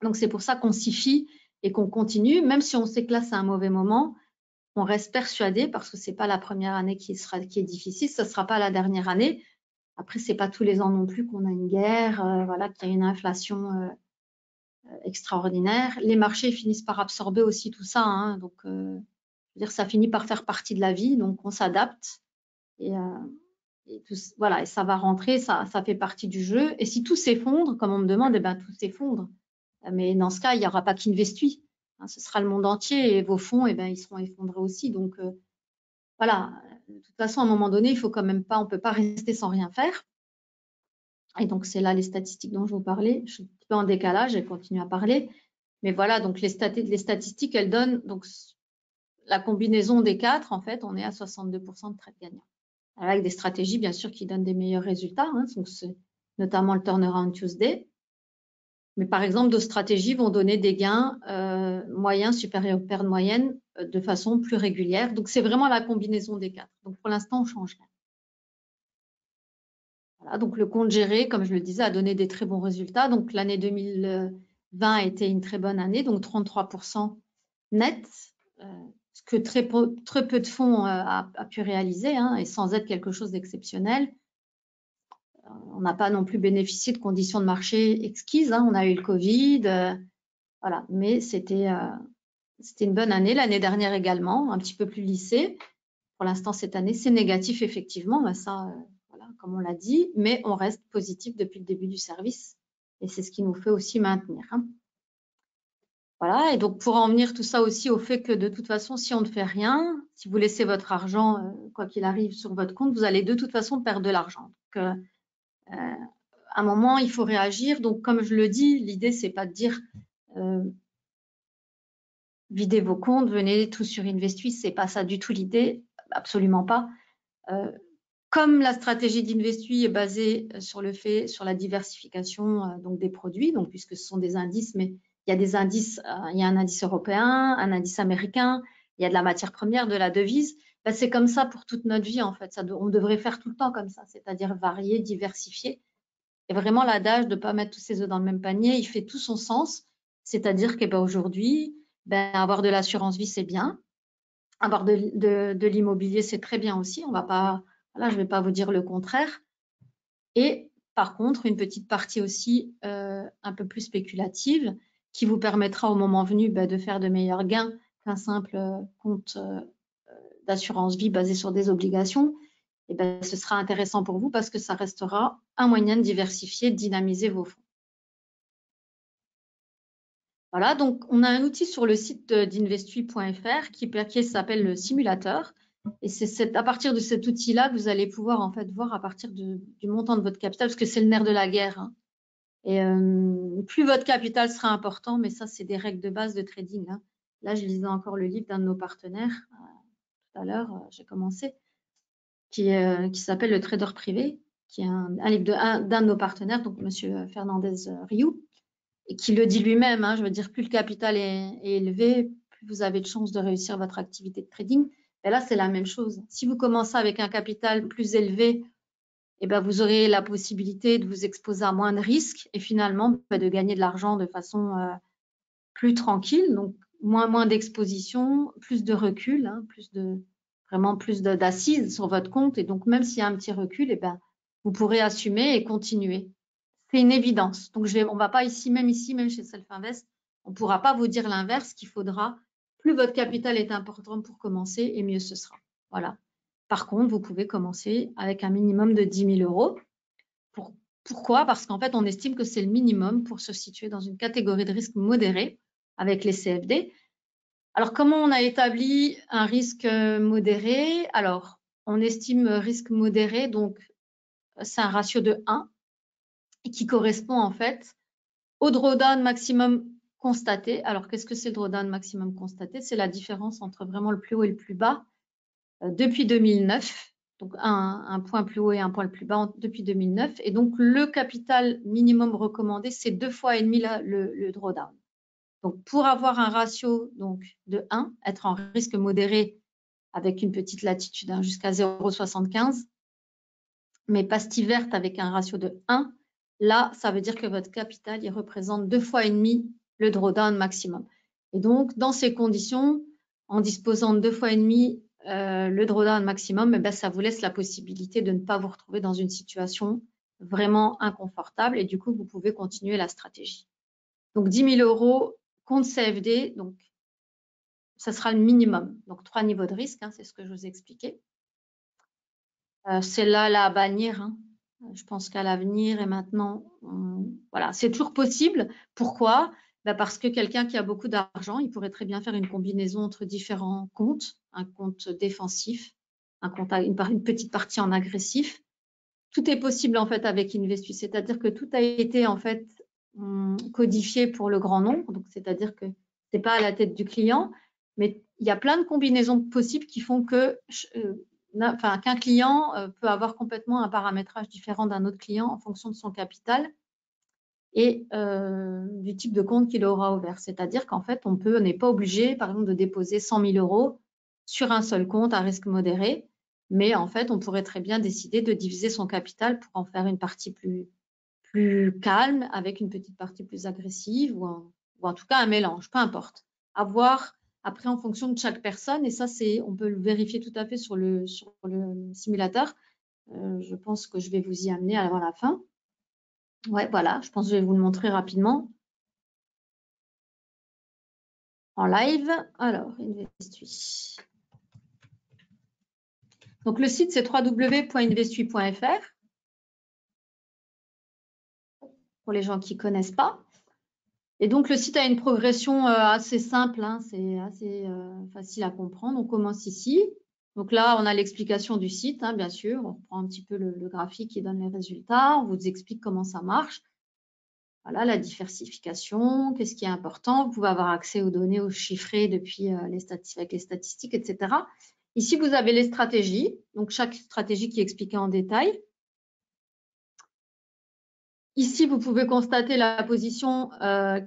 Donc, c'est pour ça qu'on s'y fie et qu'on continue, même si on sait que là, c'est un mauvais moment, on reste persuadé parce que ce n'est pas la première année qui est difficile, ce ne sera pas la dernière année. Après, ce n'est pas tous les ans non plus qu'on a une guerre, voilà, qu'il y a une inflation extraordinaire. Les marchés finissent par absorber aussi tout ça, hein, donc je veux dire, ça finit par faire partie de la vie, donc on s'adapte et voilà, et ça va rentrer, ça fait partie du jeu. Et si tout s'effondre, comme on me demande, eh ben, tout s'effondre. Mais dans ce cas, il n'y aura pas qu'Investui, hein, ce sera le monde entier et vos fonds, eh ben, ils seront effondrés aussi. Donc, voilà, de toute façon, à un moment donné, il faut quand même pas, on ne peut pas rester sans rien faire. Et donc, c'est là les statistiques dont je vous parlais. Je suis un petit peu en décalage, je continue à parler. Mais voilà, donc les statistiques, elles donnent donc la combinaison des 4, en fait, on est à 62% de trades gagnants. Avec des stratégies, bien sûr, qui donnent des meilleurs résultats. Hein, donc notamment le Turnaround Tuesday. Mais par exemple, d'autres stratégies vont donner des gains moyens supérieurs aux pertes moyennes de façon plus régulière. Donc, c'est vraiment la combinaison des 4. Donc, pour l'instant, on ne change rien. Voilà, donc, le compte géré, comme je le disais, a donné des très bons résultats. Donc, l'année 2020 a été une très bonne année, donc 33% net, ce que très peu de fonds a pu réaliser, hein, et sans être quelque chose d'exceptionnel. On n'a pas non plus bénéficié de conditions de marché exquises. Hein. On a eu le Covid, voilà, mais c'était une bonne année. L'année dernière également, un petit peu plus lissée. Pour l'instant, cette année, c'est négatif, effectivement. Ben ça, voilà, comme on l'a dit, mais on reste positif depuis le début du service. Et c'est ce qui nous fait aussi maintenir. Hein. Voilà, et donc pour en venir tout ça aussi au fait que de toute façon, si on ne fait rien, si vous laissez votre argent, quoi qu'il arrive, sur votre compte, vous allez de toute façon perdre de l'argent. Donc, à un moment, il faut réagir. Donc, comme je le dis, l'idée, c'est pas de dire videz vos comptes, venez tous sur Investuis, c'est pas ça du tout l'idée, absolument pas. Comme la stratégie d'Investuis est basée sur la diversification donc des produits, donc puisque ce sont des indices, mais il y a des indices, il y a un indice européen, un indice américain, il y a de la matière première, de la devise. Ben, c'est comme ça pour toute notre vie en fait. On devrait faire tout le temps comme ça, c'est-à-dire varier, diversifier. Et vraiment l'adage de ne pas mettre tous ses œufs dans le même panier, il fait tout son sens. C'est-à-dire qu'aujourd'hui, avoir de l'assurance vie, c'est bien. Avoir de l'immobilier, c'est très bien aussi. On va pas, voilà, je ne vais pas vous dire le contraire. Et par contre, une petite partie aussi un peu plus spéculative qui vous permettra au moment venu de faire de meilleurs gains qu'un simple compte d'assurance vie basé sur des obligations. Et ce sera intéressant pour vous parce que ça restera un moyen de diversifier, de dynamiser vos fonds. Voilà, donc on a un outil sur le site d'investui.fr qui s'appelle le simulateur. Et c'est à partir de cet outil-là que vous allez pouvoir en fait voir à partir du montant de votre capital, parce que c'est le nerf de la guerre. Hein. Et plus votre capital sera important, mais ça, c'est des règles de base de trading. Hein. Là, je lisais encore le livre d'un de nos partenaires, tout à l'heure, j'ai commencé, qui s'appelle Le Trader Privé, qui est un livre d'un de nos partenaires, donc Monsieur Fernandez Rioux, et qui le dit lui-même, hein, je veux dire, plus le capital est élevé, plus vous avez de chances de réussir votre activité de trading. Et là, c'est la même chose. Si vous commencez avec un capital plus élevé, vous aurez la possibilité de vous exposer à moins de risques et finalement de gagner de l'argent de façon plus tranquille, donc moins d'exposition, plus de recul, hein, vraiment plus d'assises sur votre compte. Et donc, même s'il y a un petit recul, vous pourrez assumer et continuer. C'est une évidence. Donc, on ne va pas même chez Self-Invest, on ne pourra pas vous dire l'inverse, qu'il faudra, plus votre capital est important pour commencer, et mieux ce sera. Voilà. Par contre, vous pouvez commencer avec un minimum de 10 000 euros. Pourquoi? Parce qu'en fait, on estime que c'est le minimum pour se situer dans une catégorie de risque modéré avec les CFD. Alors, comment on a établi un risque modéré? Alors, on estime risque modéré, donc c'est un ratio de 1 qui correspond en fait au drawdown maximum constaté. Alors, qu'est-ce que c'est le drawdown maximum constaté? C'est la différence entre vraiment le plus haut et le plus bas depuis 2009. Donc, un point plus haut et un point le plus bas depuis 2009. Et donc, le capital minimum recommandé, c'est 2,5 fois le drawdown. Donc, pour avoir un ratio donc, de 1, être en risque modéré avec une petite latitude jusqu'à 0,75, mais pastille verte avec un ratio de 1, là, ça veut dire que votre capital, il représente 2,5 fois le drawdown maximum. Et donc, dans ces conditions, en disposant de 2,5 fois le drawdown maximum, ça vous laisse la possibilité de ne pas vous retrouver dans une situation vraiment inconfortable et du coup, vous pouvez continuer la stratégie. Donc, 10 000 euros, compte CFD, donc ça sera le minimum. Donc, 3 niveaux de risque, hein, c'est ce que je vous ai expliqué. C'est là à bannir. Hein. Je pense qu'à l'avenir et maintenant, voilà, c'est toujours possible. Pourquoi? Parce que quelqu'un qui a beaucoup d'argent, il pourrait très bien faire une combinaison entre différents comptes, un compte défensif, un compte une petite partie en agressif, tout est possible en fait avec Investu, c'est-à-dire que tout a été en fait codifié pour le grand nombre, donc c'est-à-dire que c'est pas à la tête du client, mais il y a plein de combinaisons possibles qui font que qu'un client peut avoir complètement un paramétrage différent d'un autre client en fonction de son capital et du type de compte qu'il aura ouvert. C'est-à-dire qu'en fait, on n'est pas obligé, par exemple, de déposer 100 000 € sur un seul compte à risque modéré, mais en fait, on pourrait très bien décider de diviser son capital pour en faire une partie plus calme avec une petite partie plus agressive ou en tout cas un mélange, peu importe. À voir après en fonction de chaque personne, et ça, on peut le vérifier tout à fait sur le simulateur. Je pense que je vais vous y amener avant la fin. Ouais, voilà, je pense que je vais vous le montrer rapidement en live. Alors, Investui. Donc, le site, c'est www.investui.fr pour les gens qui ne connaissent pas. Et donc, le site a une progression assez simple, hein, c'est assez facile à comprendre. On commence ici. Donc là, on a l'explication du site, hein, bien sûr. On reprend un petit peu le graphique qui donne les résultats. On vous explique comment ça marche. Voilà, la diversification, qu'est-ce qui est important. Vous pouvez avoir accès aux données, aux chiffrés depuis avec les statistiques, etc. Ici, vous avez les stratégies. Donc, chaque stratégie qui est expliquée en détail. Ici, vous pouvez constater la position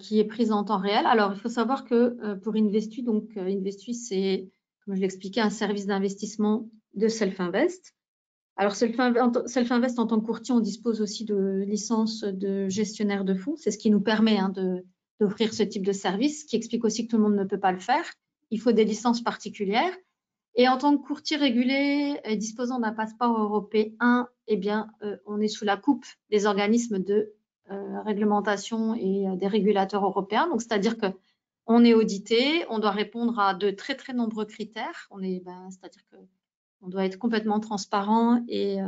qui est prise en temps réel. Alors, il faut savoir que pour Investu, donc Investu, c'est, comme je l'expliquais, un service d'investissement de Self-Invest. Alors, Self-Invest, en tant que courtier, on dispose aussi de licences de gestionnaire de fonds. C'est ce qui nous permet d'offrir ce type de service, ce qui explique aussi que tout le monde ne peut pas le faire. Il faut des licences particulières. Et en tant que courtier régulé disposant d'un passeport européen, eh bien, on est sous la coupe des organismes de réglementation et des régulateurs européens. Donc, c'est-à-dire qu'on est audité, on doit répondre à de très, très nombreux critères. C'est-à-dire qu'on doit être complètement transparent et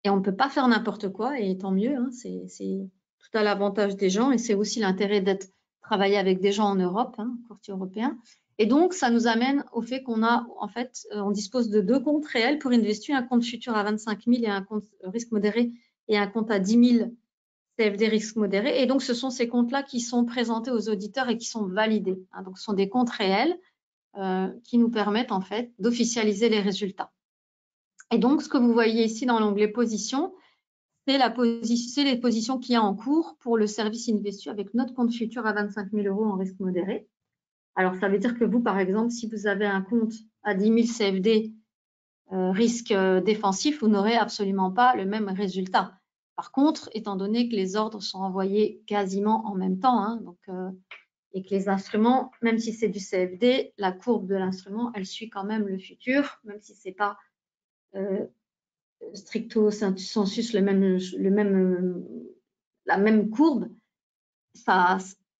on ne peut pas faire n'importe quoi, et tant mieux. Hein, c'est tout à l'avantage des gens, et c'est aussi l'intérêt d'être travailler avec des gens en Europe, hein, courtier européen. Et donc, ça nous amène au fait qu'on a, en fait, on dispose de 2 comptes réels pour Investu, un compte futur à 25 000 et un compte risque modéré, et un compte à 10 000 CFD risque modéré. Et donc, ce sont ces comptes-là qui sont présentés aux auditeurs et qui sont validés. Hein, donc, ce sont des comptes réels qui nous permettent, en fait, d'officialiser les résultats. Et donc, ce que vous voyez ici dans l'onglet position, c'est les positions qu'il y a en cours pour le service Investu avec notre compte futur à 25 000 € en risque modéré. Alors, ça veut dire que vous, par exemple, si vous avez un compte à 10 000 CFD risque défensif, vous n'aurez absolument pas le même résultat. Par contre, étant donné que les ordres sont envoyés quasiment en même temps, hein, et que les instruments, même si c'est du CFD, la courbe de l'instrument, elle suit quand même le futur, même si ce n'est pas stricto sensus la même courbe,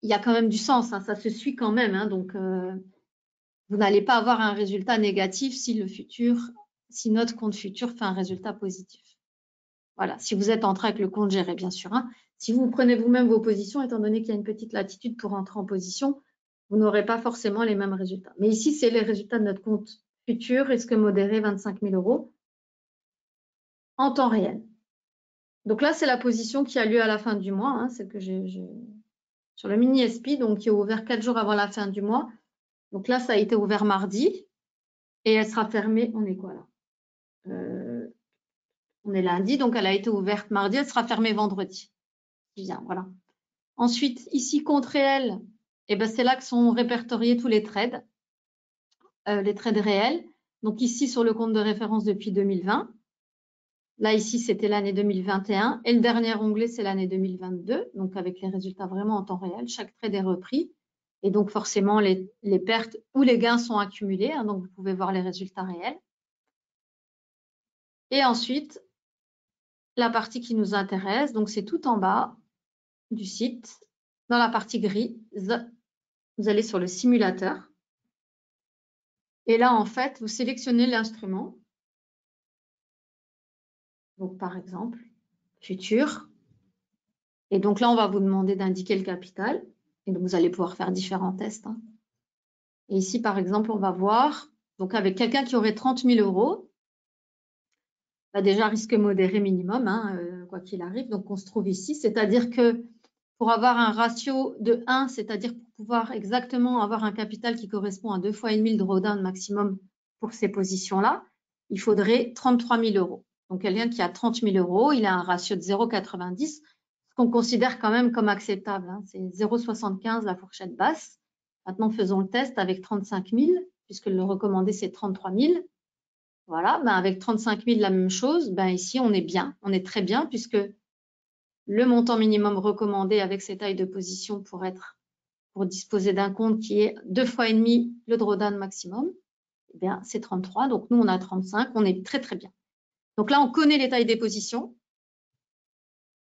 il y a quand même du sens, hein, ça se suit quand même. Hein, donc, vous n'allez pas avoir un résultat négatif si notre compte futur fait un résultat positif. Voilà, si vous êtes entré avec le compte géré, bien sûr. Hein. Si vous prenez vous-même vos positions, étant donné qu'il y a une petite latitude pour entrer en position, vous n'aurez pas forcément les mêmes résultats. Mais ici, c'est les résultats de notre compte futur, risque modéré, 25 000 € en temps réel. Donc là, c'est la position qui a lieu à la fin du mois, hein, celle que j'ai sur le mini SP, donc qui est ouvert 4 jours avant la fin du mois. Donc là, ça a été ouvert mardi et elle sera fermée. On est quoi là on est lundi, donc elle a été ouverte mardi, elle sera fermée vendredi. Bien, voilà. Ensuite, ici, compte réel, eh ben, c'est là que sont répertoriés tous les trades réels. Donc ici, sur le compte de référence depuis 2020. Là, ici, c'était l'année 2021. Et le dernier onglet, c'est l'année 2022, donc avec les résultats vraiment en temps réel. Chaque trade est repris. Et donc, forcément, les pertes ou les gains sont accumulés. Hein, donc, vous pouvez voir les résultats réels. Et ensuite, la partie qui nous intéresse, donc c'est tout en bas du site. Dans la partie grise, vous allez sur le simulateur. Et là, en fait, vous sélectionnez l'instrument. Donc, par exemple, futur. Et donc là, on va vous demander d'indiquer le capital. Et donc, vous allez pouvoir faire différents tests. Hein. Et ici, par exemple, on va voir, donc avec quelqu'un qui aurait 30 000 €, déjà risque modéré minimum, hein, quoi qu'il arrive, donc on se trouve ici. C'est-à-dire que pour avoir un ratio de 1, c'est-à-dire pour pouvoir exactement avoir un capital qui correspond à 2,5 fois le drawdown maximum pour ces positions-là, il faudrait 33 000 euros. Donc quelqu'un qui a 30 000 euros, il a un ratio de 0,90, ce qu'on considère quand même comme acceptable, hein. C'est 0,75 la fourchette basse. Maintenant, faisons le test avec 35 000, puisque le recommandé, c'est 33 000. Voilà, avec 35 000, la même chose. Ici, on est bien, on est très bien, puisque le montant minimum recommandé avec ces tailles de position pour disposer d'un compte qui est 2,5 fois le drawdown maximum, c'est 33. Donc, nous, on a 35. On est très, très bien. Donc là, on connaît les tailles des positions.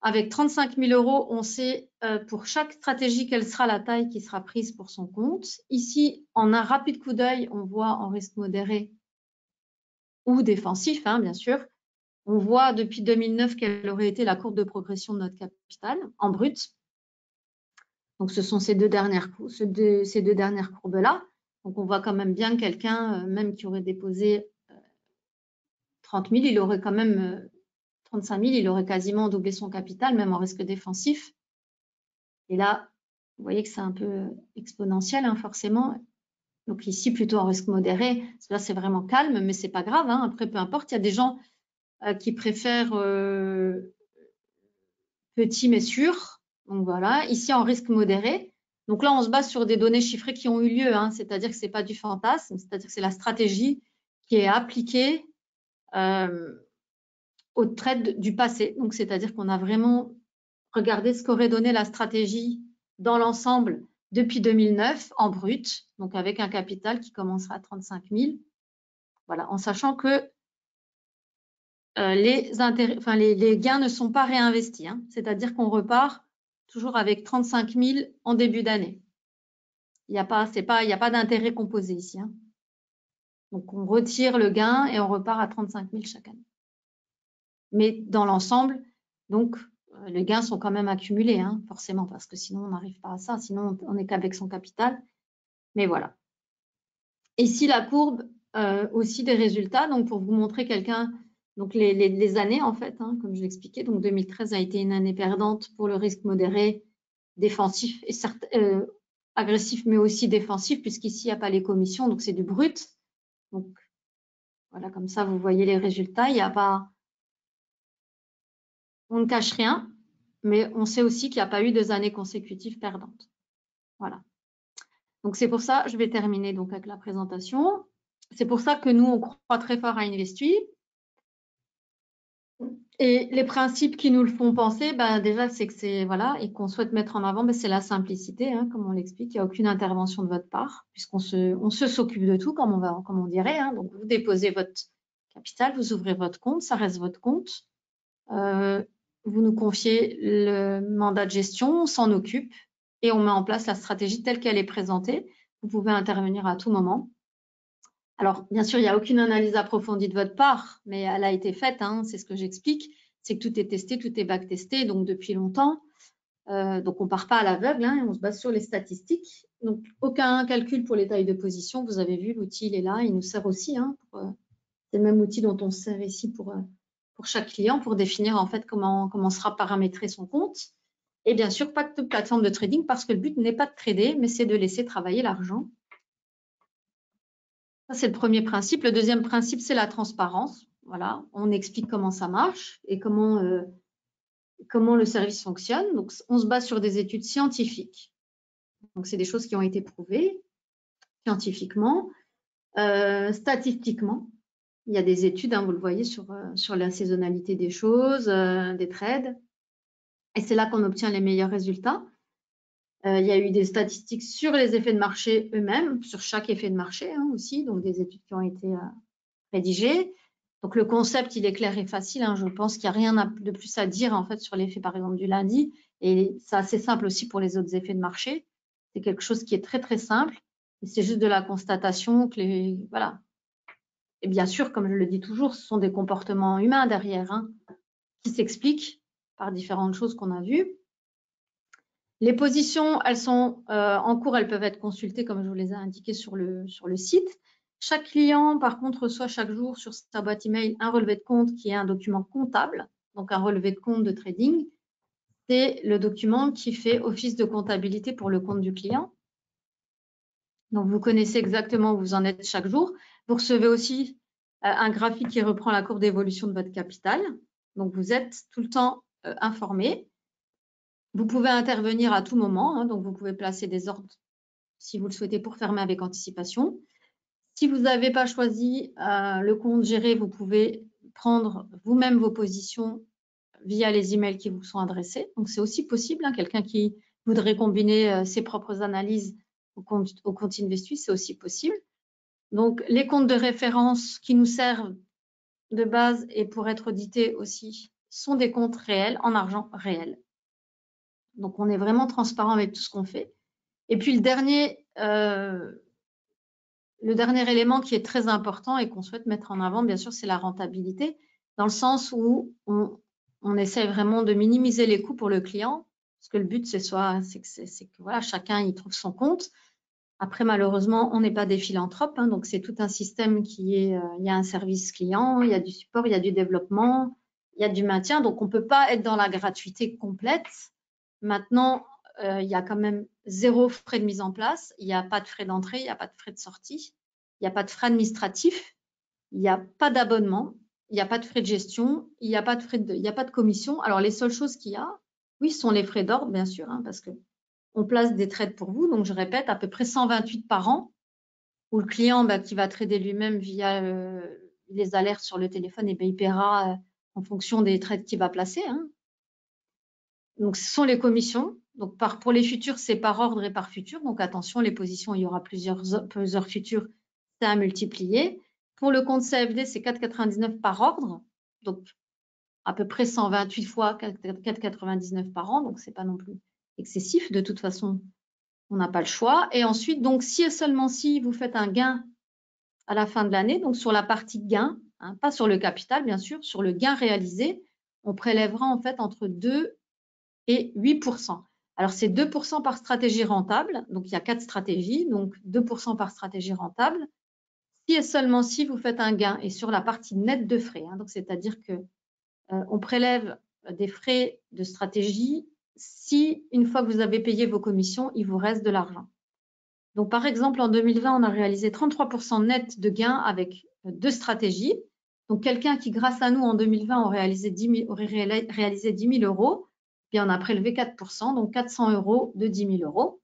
Avec 35 000 euros, on sait pour chaque stratégie quelle sera la taille qui sera prise pour son compte. Ici, en un rapide coup d'œil, on voit en risque modéré ou défensif, hein, bien sûr. On voit depuis 2009 quelle aurait été la courbe de progression de notre capital en brut. Donc, ce sont ces deux dernières courbes-là. Donc, on voit quand même bien quelqu'un, même qui aurait déposé 30 000, il aurait quand même 35 000, il aurait quasiment doublé son capital, même en risque défensif. Et là, vous voyez que c'est un peu exponentiel, hein, forcément. Donc ici, plutôt en risque modéré. Là, c'est vraiment calme, mais c'est pas grave, hein. Après, peu importe. Il y a des gens qui préfèrent petit mais sûr. Donc voilà. Ici, en risque modéré. Donc là, on se base sur des données chiffrées qui ont eu lieu, hein. C'est-à-dire que c'est pas du fantasme. C'est-à-dire que c'est la stratégie qui est appliquée au trade du passé. Donc, c'est-à-dire qu'on a vraiment regardé ce qu'aurait donné la stratégie dans l'ensemble depuis 2009 en brut, donc avec un capital qui commencera à 35 000. Voilà, en sachant que les gains ne sont pas réinvestis, hein. C'est-à-dire qu'on repart toujours avec 35 000 en début d'année. Il n'y a pas d'intérêt composé ici, hein. Donc, on retire le gain et on repart à 35 000 chaque année. Mais dans l'ensemble, donc, les gains sont quand même accumulés, hein, forcément, parce que sinon, on n'arrive pas à ça. Sinon, on n'est qu'avec son capital. Mais voilà. Ici, la courbe aussi des résultats. Donc, pour vous montrer quelqu'un, donc les années, en fait, hein, comme je l'expliquais. Donc, 2013 a été une année perdante pour le risque modéré, défensif et agressif, mais aussi défensif, puisqu'ici, il n'y a pas les commissions. Donc, c'est du brut. Donc, voilà, comme ça, vous voyez les résultats. Il n'y a pas... On ne cache rien, mais on sait aussi qu'il n'y a pas eu 2 années consécutives perdantes. Voilà. Donc, c'est pour ça, je vais terminer donc avec la présentation. C'est pour ça que nous, on croit très fort à Investui. Et les principes qui nous le font penser, déjà, c'est que c'est, voilà, et qu'on souhaite mettre en avant, c'est la simplicité, hein, comme on l'explique. Il n'y a aucune intervention de votre part, puisqu'on s'occupe de tout, comme on dirait, hein. Donc, vous déposez votre capital, vous ouvrez votre compte, ça reste votre compte. Vous nous confiez le mandat de gestion, on s'en occupe et on met en place la stratégie telle qu'elle est présentée. Vous pouvez intervenir à tout moment. Alors, bien sûr, il n'y a aucune analyse approfondie de votre part, mais elle a été faite, hein, c'est ce que j'explique. C'est que tout est testé, tout est backtesté, donc depuis longtemps. Donc, on ne part pas à l'aveugle, hein, et on se base sur les statistiques. Donc, aucun calcul pour les tailles de position. Vous avez vu, l'outil, il est là, il nous sert aussi. Hein, c'est le même outil dont on se sert ici pour chaque client, pour définir en fait comment sera paramétré son compte. Et bien sûr, pas de plateforme de trading parce que le but n'est pas de trader, mais c'est de laisser travailler l'argent. Ça, c'est le premier principe. Le deuxième principe, c'est la transparence. Voilà, on explique comment ça marche et comment le service fonctionne. Donc, on se base sur des études scientifiques. Donc, c'est des choses qui ont été prouvées scientifiquement, statistiquement. Il y a des études, hein, vous le voyez, sur la saisonnalité des choses, des trades. Et c'est là qu'on obtient les meilleurs résultats. Il y a eu des statistiques sur les effets de marché eux-mêmes, sur chaque effet de marché, hein, aussi, donc des études qui ont été rédigées. Donc le concept, il est clair et facile, hein. Je pense qu'il n'y a rien de plus à dire en fait sur l'effet, par exemple, du lundi. Et c'est assez simple aussi pour les autres effets de marché. C'est quelque chose qui est très, très simple. Et c'est juste de la constatation que voilà. Et bien sûr, comme je le dis toujours, ce sont des comportements humains derrière, hein, qui s'expliquent par différentes choses qu'on a vues. Les positions, elles sont en cours, elles peuvent être consultées comme je vous les ai indiquées sur le site. Chaque client, par contre, reçoit chaque jour sur sa boîte email un relevé de compte qui est un document comptable, donc un relevé de compte de trading. C'est le document qui fait office de comptabilité pour le compte du client. Donc, vous connaissez exactement où vous en êtes chaque jour. Vous recevez aussi un graphique qui reprend la courbe d'évolution de votre capital. Donc, vous êtes tout le temps informé. Vous pouvez intervenir à tout moment. Donc, vous pouvez placer des ordres si vous le souhaitez pour fermer avec anticipation. Si vous n'avez pas choisi le compte géré, vous pouvez prendre vous-même vos positions via les emails qui vous sont adressés. Donc, c'est aussi possible. Quelqu'un qui voudrait combiner ses propres analyses au compte Investis, c'est aussi possible. Donc, les comptes de référence qui nous servent de base et pour être audités aussi sont des comptes réels, en argent réel. Donc, on est vraiment transparent avec tout ce qu'on fait. Et puis, le dernier élément qui est très important et qu'on souhaite mettre en avant, bien sûr, c'est la rentabilité, dans le sens où on essaie vraiment de minimiser les coûts pour le client, parce que le but, c'est que voilà, chacun y trouve son compte. Après, malheureusement, on n'est pas des philanthropes, donc c'est tout un système il y a un service client, il y a du support, il y a du développement, il y a du maintien, donc on ne peut pas être dans la gratuité complète. Maintenant, il y a quand même 0 frais de mise en place, il n'y a pas de frais d'entrée, il n'y a pas de frais de sortie, il n'y a pas de frais administratifs, il n'y a pas d'abonnement, il n'y a pas de frais de gestion, il n'y a pas de commission. Alors, les seules choses qu'il y a, oui, ce sont les frais d'ordre, bien sûr, parce que on place des trades pour vous. Donc, je répète, à peu près 128 par an, où le client qui va trader lui-même via les alertes sur le téléphone, il paiera en fonction des trades qu'il va placer. Donc, ce sont les commissions. Donc, pour les futurs, c'est par ordre et par futur. Donc, attention, les positions, il y aura plusieurs futurs, c'est à multiplier. Pour le compte CFD, c'est 4,99 par ordre. Donc, à peu près 128 fois 4,99 par an. Donc, ce n'est pas non plus excessif. De toute façon, on n'a pas le choix. Et ensuite, donc, si et seulement si vous faites un gain à la fin de l'année, donc sur la partie gain, pas sur le capital, bien sûr, sur le gain réalisé, on prélèvera en fait entre 2 et 8%. Alors, c'est 2% par stratégie rentable. Donc, il y a 4 stratégies, donc 2% par stratégie rentable. Si et seulement si vous faites un gain, et sur la partie nette de frais, donc c'est-à-dire que on prélève des frais de stratégie si, une fois que vous avez payé vos commissions, il vous reste de l'argent. Donc, par exemple, en 2020, on a réalisé 33% net de gains avec 2 stratégies. Donc, quelqu'un qui, grâce à nous, en 2020, aurait réalisé 10 000 euros, puis on a prélevé 4%, donc 400 euros de 10 000 euros,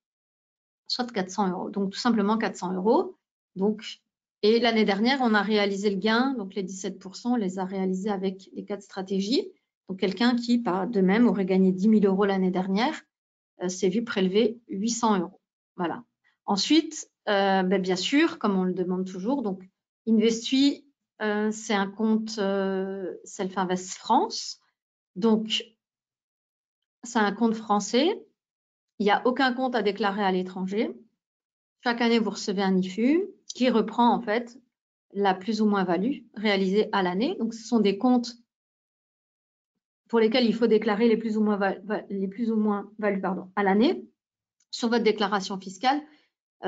soit 400 euros. Donc, tout simplement 400 euros. Donc, et l'année dernière, on a réalisé le gain, donc les 17%, on les a réalisés avec les 4 stratégies. Donc, quelqu'un qui, de même, aurait gagné 10 000 euros l'année dernière, s'est vu prélever 800 euros. Voilà. Ensuite, bien sûr, comme on le demande toujours, donc Investui, c'est un compte Self-Invest France. Donc, c'est un compte français. Il n'y a aucun compte à déclarer à l'étranger. Chaque année, vous recevez un IFU qui reprend en fait la plus ou moins value réalisée à l'année. Donc, ce sont des comptes pour lesquels il faut déclarer les plus ou moins values à l'année sur votre déclaration fiscale.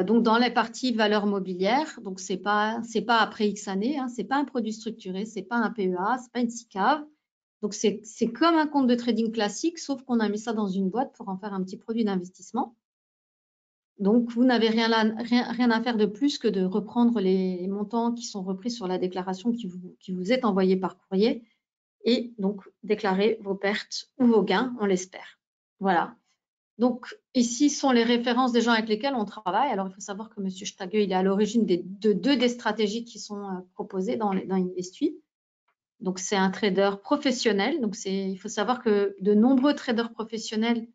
Donc, dans les parties valeurs mobilières, donc c'est pas après X années, c'est pas un produit structuré, c'est pas un PEA, c'est pas une SICAV. Donc, c'est comme un compte de trading classique, sauf qu'on a mis ça dans une boîte pour en faire un petit produit d'investissement. Donc, vous n'avez rien à faire de plus que de reprendre les montants qui sont repris sur la déclaration qui vous est envoyée par courrier et donc déclarer vos pertes ou vos gains, on l'espère. Voilà. Donc, ici sont les références des gens avec lesquels on travaille. Alors, il faut savoir que M. Stage, il est à l'origine de 2 des stratégies qui sont proposées dans Investui. Donc, c'est un trader professionnel. Donc, il faut savoir que de nombreux traders professionnels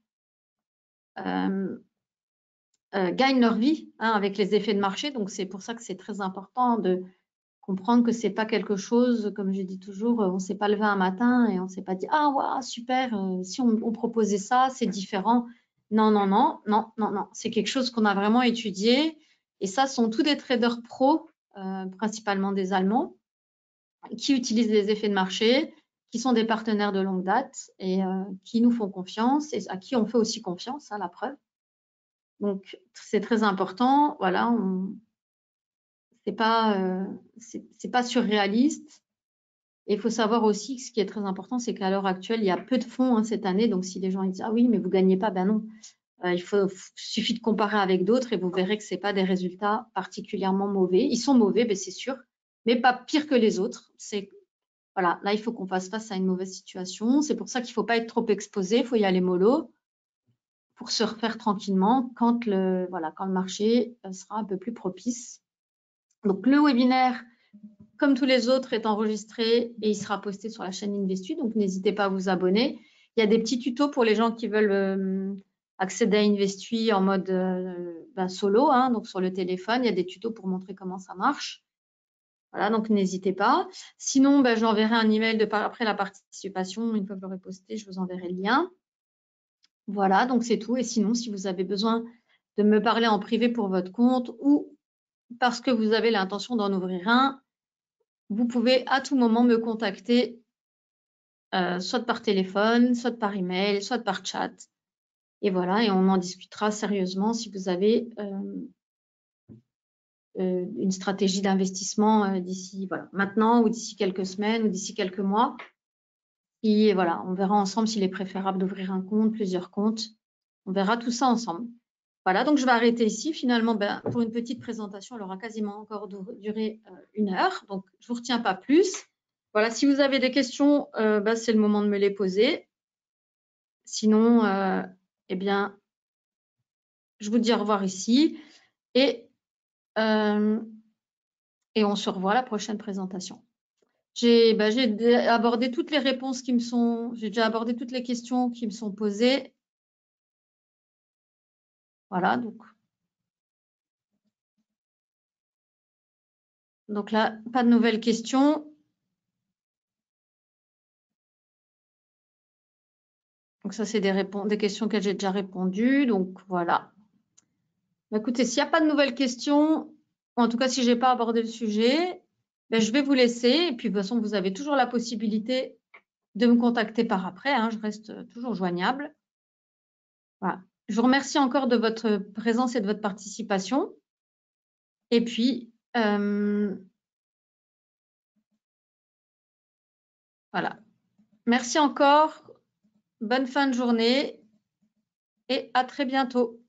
gagnent leur vie avec les effets de marché. Donc, c'est pour ça que c'est très important de comprendre que ce n'est pas quelque chose, comme je dis toujours, on ne s'est pas levé un matin et on ne s'est pas dit « Ah, ouais, super, si on proposait ça, c'est différent ». Non, non, non, non, non, non. C'est quelque chose qu'on a vraiment étudié. Et ça, sont tous des traders pros, principalement des Allemands, qui utilisent les effets de marché, qui sont des partenaires de longue date et qui nous font confiance et à qui on fait aussi confiance, la preuve. Donc, c'est très important. Voilà, c'est pas surréaliste. Et il faut savoir aussi que ce qui est très important, c'est qu'à l'heure actuelle, il y a peu de fonds hein, cette année. Donc, si les gens ils disent « Ah oui, mais vous ne gagnez pas », ben non. Suffit de comparer avec d'autres et vous verrez que ce n'est pas des résultats particulièrement mauvais. Ils sont mauvais, ben c'est sûr, mais pas pire que les autres. Voilà, là, il faut qu'on fasse face à une mauvaise situation. C'est pour ça qu'il ne faut pas être trop exposé, il faut y aller mollo pour se refaire tranquillement quand le marché sera un peu plus propice. Donc, le webinaire, comme tous les autres, est enregistré et il sera posté sur la chaîne Investu. Donc, n'hésitez pas à vous abonner. Il y a des petits tutos pour les gens qui veulent accéder à Investu en mode solo, hein, donc sur le téléphone. Il y a des tutos pour montrer comment ça marche. Voilà, donc n'hésitez pas. Sinon, j'enverrai un email après la participation. Une fois que j'aurai posté, je vous enverrai le lien. Voilà, donc c'est tout. Et sinon, si vous avez besoin de me parler en privé pour votre compte ou parce que vous avez l'intention d'en ouvrir un, vous pouvez à tout moment me contacter, soit par téléphone, soit par email, soit par chat. Et voilà, et on en discutera sérieusement si vous avez une stratégie d'investissement d'ici maintenant ou d'ici quelques semaines ou d'ici quelques mois. Et voilà, on verra ensemble s'il est préférable d'ouvrir un compte, plusieurs comptes. On verra tout ça ensemble. Voilà, donc je vais arrêter ici. Finalement, pour une petite présentation, elle aura quasiment encore duré 1 heure. Donc, je ne vous retiens pas plus. Voilà, si vous avez des questions, c'est le moment de me les poser. Sinon, eh bien, je vous dis au revoir ici et on se revoit à la prochaine présentation. J'ai abordé toutes les réponses j'ai déjà abordé toutes les questions qui me sont posées. Voilà, donc là, pas de nouvelles questions. Donc ça, c'est des questions que j'ai déjà répondues. Donc voilà. Écoutez, s'il n'y a pas de nouvelles questions, ou en tout cas si je n'ai pas abordé le sujet, je vais vous laisser. Et puis de toute façon, vous avez toujours la possibilité de me contacter par après. Hein, je reste toujours joignable. Voilà. Je vous remercie encore de votre présence et de votre participation. Et puis, voilà. Merci encore. Bonne fin de journée et à très bientôt.